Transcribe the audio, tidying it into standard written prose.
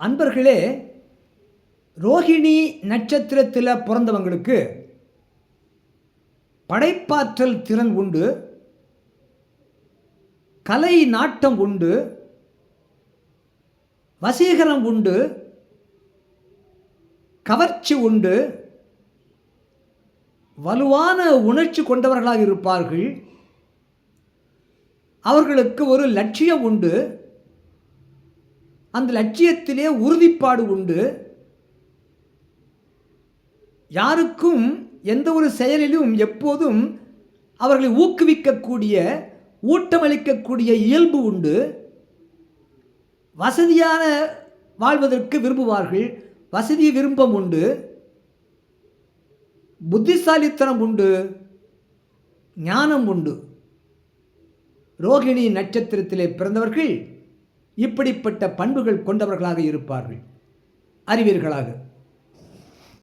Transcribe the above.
அன்பர்களே, ரோகிணி நட்சத்திரத்தில் பிறந்தவங்களுக்கு படைப்பாற்றல் திறன் உண்டு, கலை நாட்டம் உண்டு, வசீகரம் உண்டு, கவர்ச்சி உண்டு, வலுவான உணர்ச்சி கொண்டவர்களாக இருப்பார்கள். அவர்களுக்கு ஒரு லட்சியம் உண்டு, அந்த லட்சியத்திலே உறுதிப்பாடு உண்டு. யாருக்கும் எந்த ஒரு செயலிலும் எப்போதும் அவர்களை ஊக்குவிக்கக்கூடிய, ஊட்டமளிக்கக்கூடிய இயல்பு உண்டு. வசதியான வாழ்வதற்கு விரும்புவார்கள், வசதி விருப்பம் உண்டு, புத்திசாலித்தனம் உண்டு, ஞானம் உண்டு. ரோகிணி நட்சத்திரத்திலே பிறந்தவர்கள் இப்படிப்பட்ட பண்புகள் கொண்டவர்களாக இருப்பார்கள். அறிவீர்களாக